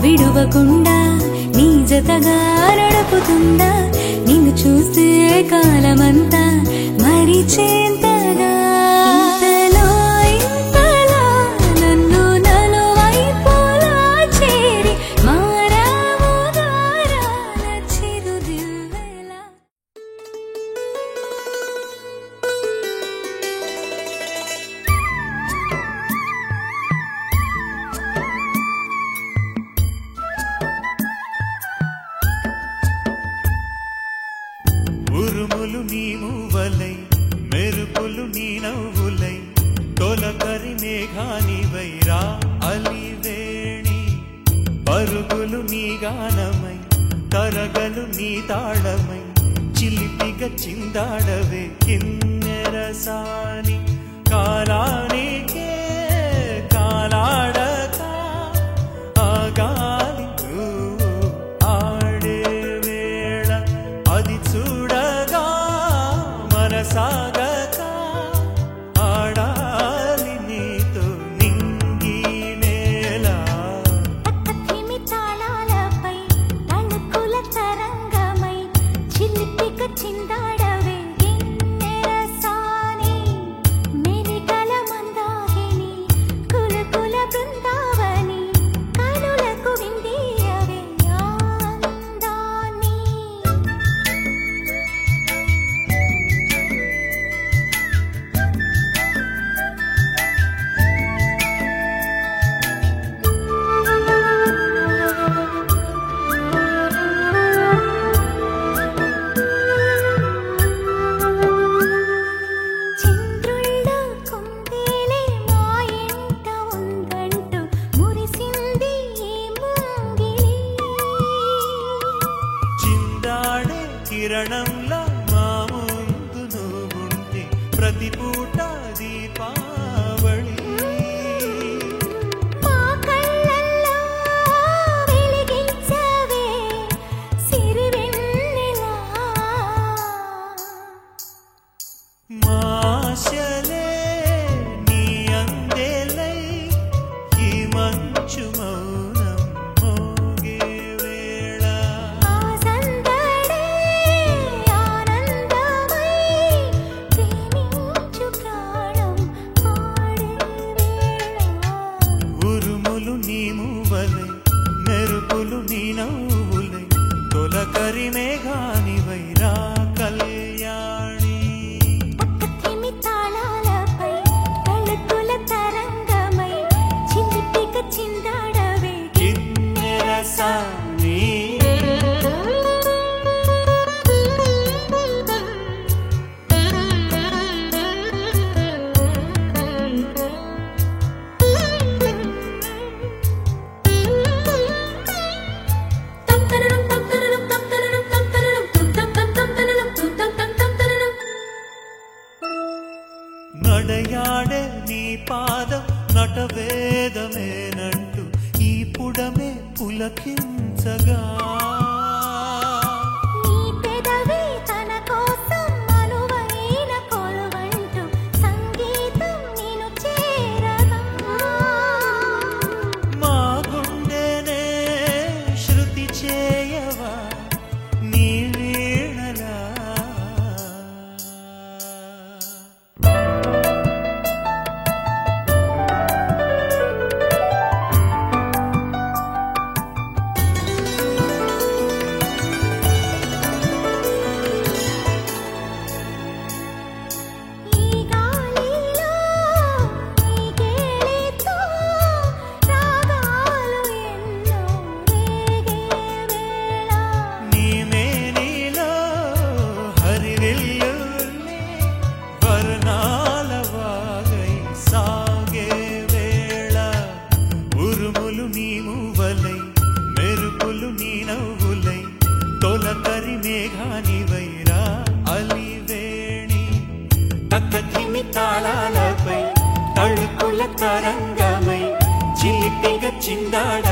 విడువకుండా నీ జతగా నడుపుతుందా నిన్ను చూస్తే కాలమంతా మరిచేంతగా ఇంతలో ఇంతలా నన్ను నలువైపులా చేరి మారావు దారాల చిరుదివ్వెలా ఉరుములు నీ మూవలై మెరుపులు నీ నవ్వులై తొలకరి మేఘానివై రా అలివేణి పరుగులు నీ గానమై తరగలు నీ తాళమై చిలిపిగా చిందాడవే కిన్నెరసాని కాలానికే కాలాడక ఆగాలి ఆడే వేళ అది చూడగా మనసాగక ఆడాలి నీతో నింగి నేల పక్కతిమి తాళాలపై తణుకుల తరంగమై చిలిపిగా చిందాడవే గిన్నెరసాని మెలికల మందాకిని కులకుల బృందావని కనులకు విందియవే ఆనందాన్ని చంద్రుళ్ళ కుందేలే మా ఇంట ఉందంటూ మురిసింది ఈ ముంగిలి చిందాడే కిరణంలా మా ముందు నువ్వుంటే ప్రతి పూట దీపావళి మా కళ్ళల్లో వెలిగించవే సిరివెన్నెలా మాశలే నీ అందేలై ఈ మంచు మౌనం మోగే వేళ ఆ సందడే కరిమేఘానివైరా కళ్యాణి పక్కతిమి తాళాలపై తళుకుల తరంగమై చిలిపిక చిందాడవే కిన్నెర సాని నడయాడే నీ పాదం నటవేదమేనంటూ ఈ పుడమే పులకించగా నీ పెదవి తన కోసం అనువైన కొలువంటూ సంగీతం నిన్ను చేరగా మా గుండెనే శృతి చేయవా నీ వీణలా ఈ గాలిలో ఈ గేలితో రాగాలు ఎన్నో రేగే వేళ నీ మేనిలో హరివిల్లులే వర్ణాల వాగై సాగే వేళ ఉరుములు నీ మువ్వలై మెరుపులు నీ నవ్వులై తొలకరి మేఘానివైరా అలివేణి తక్కధిమి తాళాలపై తళుకుల తరంగమై చిలిపిగా చిందాడ